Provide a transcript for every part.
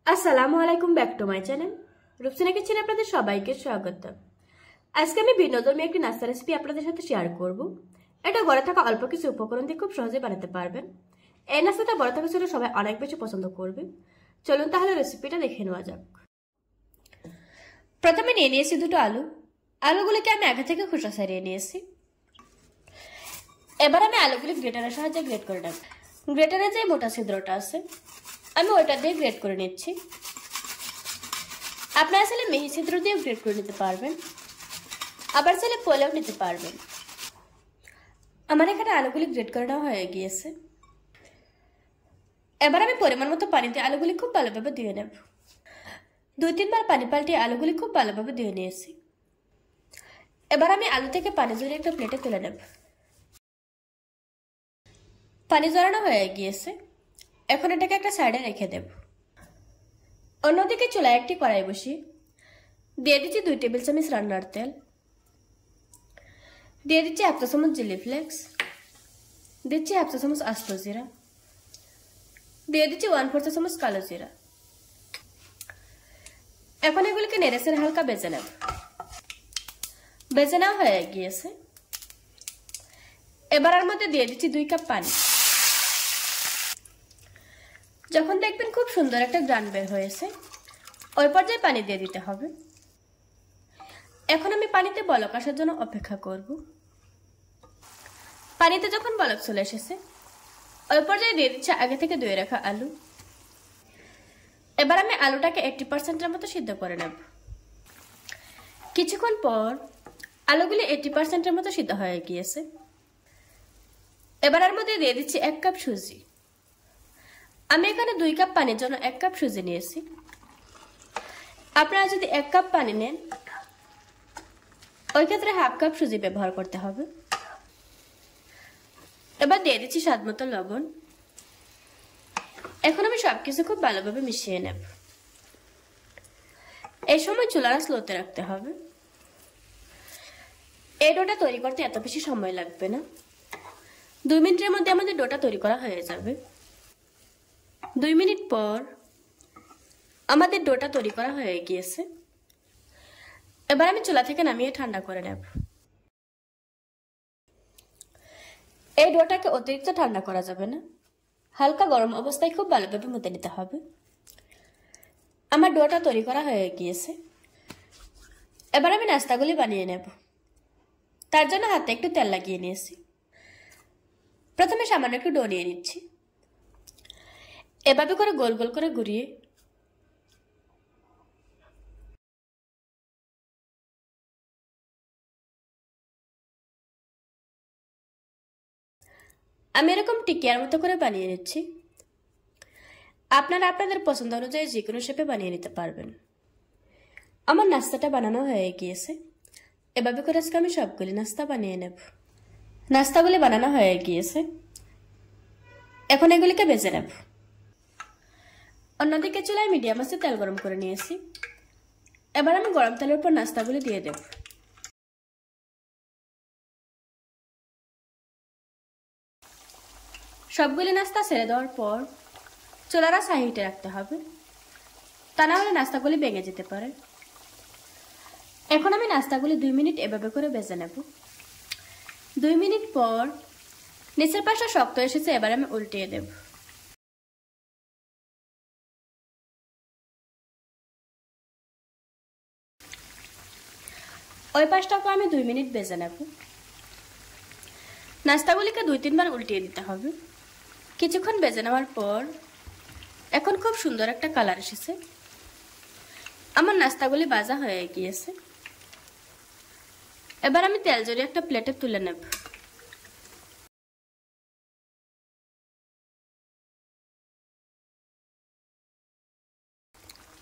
আসসালামু আলাইকুম, back to my channel Rupsina কিচেনে আপনাদের সবাইকে স্বাগত। আজকে আমি ভিন্নধর্মী একটি নাস্তা রেসিপি আপনাদের সাথে শেয়ার করব। এটা ঘরে থাকা অল্প কিছু উপকরণ দিয়ে খুব সহজে বানাতে পারবেন। এই নাস্তাটা বড় থেকে ছোট সবাই অনেক বেশি পছন্দ করবে। চলুন তাহলে রেসিপিটা দেখে নেওয়া যাক। প্রথমে নিয়ে নিয়েছি দুটো আলু। আলুগুলোকে আমি আগে থেকে খোসা ছাড়িয়ে নিয়েছি। এবার আমি আলুগুলি গ্রেটারের সাহায্যে গ্রেট করে নেব। গ্রেটারে যে মোটা ছিদ্রটা আছে আমি ওইটা দিয়ে গ্রেট করে নিচ্ছি। আপনারা চাইলে মিহি ছিদ্র দিয়েও গ্রেট করে নিতে পারবেন, আবার চাইলে পোলেও নিতে পারবেন। আমার এখানে আলুগুলি গ্রেট করে নেওয়া হয়ে গিয়েছে। এবার আমি পরিমাণ মতো পানিতে আলুগুলি খুব ভালোভাবে ধুয়ে নেব। 2-3 বার পানি পাল্টে আলুগুলি খুব ভালোভাবে ধুয়ে নিয়েছি। এবার আমি আলু থেকে পানি ঝরিয়ে একটা প্লেটে তুলে নেব। পানি ঝরানো হয়ে গিয়েছে, এখন এটাকে একটা সাইডে রেখে দেব। অন্যদিকে চুলায় একটি কড়াই বসিয়ে দিয়ে দিচ্ছি 2 টেবিল চামচ রান্নার তেল, দিয়ে দিচ্ছি 1 চা চামচ চিলি ফ্লেক্স, দিচ্ছি 1 চা চামচ আস্ত জিরা, দিয়ে দিচ্ছি 1/4 চা চামচ কালো জিরা। এখন এগুলিকে নেড়েচেড়ে হালকা ভেজে নেব। ভেজে নেওয়া হয়ে গিয়েছে, এবার এর মধ্যে দিয়ে দিচ্ছি 2 কাপ পানি। যখন দেখবেন খুব সুন্দর একটা গ্রান বের হয়েছে, ওই পর্যায়ে পানি দিয়ে দিতে হবে। এখন আমি পানিতে বলক আসার জন্য অপেক্ষা করব। পানিতে যখন বলক চলে এসেছে, ওই পর্যায়ে দিয়ে দিচ্ছি আগে থেকে ধুয়ে রাখা আলু। এবার আমি আলুটাকে 80% মতো সিদ্ধ করে নেব। কিছুক্ষণ পর আলুগুলি 80% মতো সিদ্ধ হয়ে গিয়েছে। এবার এর মধ্যে দিয়ে দিচ্ছি 1 কাপ সুজি। আমি এখানে 2 কাপ পানির জন্য 1 কাপ সুজি নিয়েছি। আপনারা যদি 1 কাপ পানি নেন, ওই ক্ষেত্রে 1/2 কাপ সুজি ব্যবহার করতে হবে। এবার দিয়ে দিচ্ছি স্বাদ মতো লবণ। এখন আমি সবকিছু খুব ভালোভাবে মিশিয়ে নেব। এই সময় চুলাটা স্লোতে রাখতে হবে। এই ডোটা তৈরি করতে এত বেশি সময় লাগবে না, 2 মিনিটের মধ্যে আমাদের ডোটা তৈরি করা হয়ে যাবে। 2 মিনিট পর আমাদের ডোটা তৈরি করা হয়ে গিয়েছে। এবার আমি চুলা থেকে নামিয়ে ঠান্ডা করে নেব। এই ডোটাকে অতিরিক্ত ঠান্ডা করা যাবে না, হালকা গরম অবস্থায় খুব ভালোভাবে মতে নিতে হবে। আমার ডোটা তৈরি করা হয়ে গিয়েছে। এবার আমি নাস্তাগুলি বানিয়ে নেব। তার জন্য হাতে একটু তেল লাগিয়ে নিয়েছি। প্রথমে সামান্য একটু ডো নিয়ে নিচ্ছি। এভাবে করে গোল গোল করে ঘুরিয়ে আমি এরকম টিকিয়ার মতো করে বানিয়ে নিচ্ছি। আপনারা আপনাদের পছন্দ অনুযায়ী যে কোনো শেপে বানিয়ে নিতে পারবেন। আমার নাস্তাটা বানানো হয়ে গিয়েছে। এভাবে করে আজকে আমি সবগুলি নাস্তা বানিয়ে নেব। নাস্তাগুলি বানানো হয়ে গিয়েছে, এখন এগুলিকে ভেজে নেব। অন্যদিকে চুলায় মিডিয়াম আঁচে তেল গরম করে নিয়েছি। এবার আমি গরম তেলের উপর নাস্তাগুলি দিয়ে দেব। সবগুলি নাস্তা ছেড়ে দেওয়ার পর চুলাটা সাইডে রাখতে হবে, তা না হলে নাস্তাগুলি ভেঙে যেতে পারে। এখন আমি নাস্তাগুলি 2 মিনিট এভাবে করে ভেজে নেব। 2 মিনিট পর নিচের পাশটা শক্ত এসেছে, এবার আমি উল্টিয়ে দেব। ওই পাশটাকে আমি 2 মিনিট ভেজে নেব। নাস্তাগুলিকে 2-3 বার উল্টিয়ে দিতে হবে। কিছুক্ষণ ভেজে নেওয়ার পর এখন খুব সুন্দর একটা কালার এসেছে। আমার নাস্তাগুলি ভাজা হয়ে গিয়েছে। এবার আমি তেল জড়িয়ে একটা প্লেটে তুলে নেব।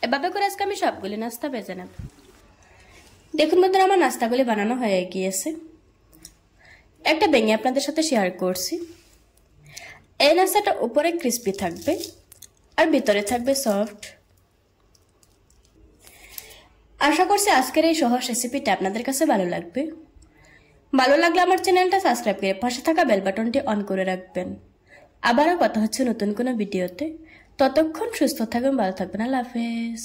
এভাবে করে আজকে আমি সবগুলি নাস্তা ভেজে নেব। দেখুন বন্ধুরা, আমার নাস্তাগুলি বানানো হয়ে গিয়েছে। একটা ভেঙে আপনাদের সাথে শেয়ার করছি। এই নাস্তাটা উপরে ক্রিস্পি থাকবে আর ভিতরে থাকবে সফট। আশা করছি আজকের এই সহজ রেসিপিটা আপনাদের কাছে ভালো লাগবে। ভালো লাগলে আমার চ্যানেলটা সাবস্ক্রাইব করে পাশে থাকা বেল বাটনটি অন করে রাখবেন। আবারও কথা হচ্ছে নতুন কোনো ভিডিওতে। ততক্ষণ সুস্থ থাকবেন, ভালো থাকবেন। আল্লাহ হাফেজ।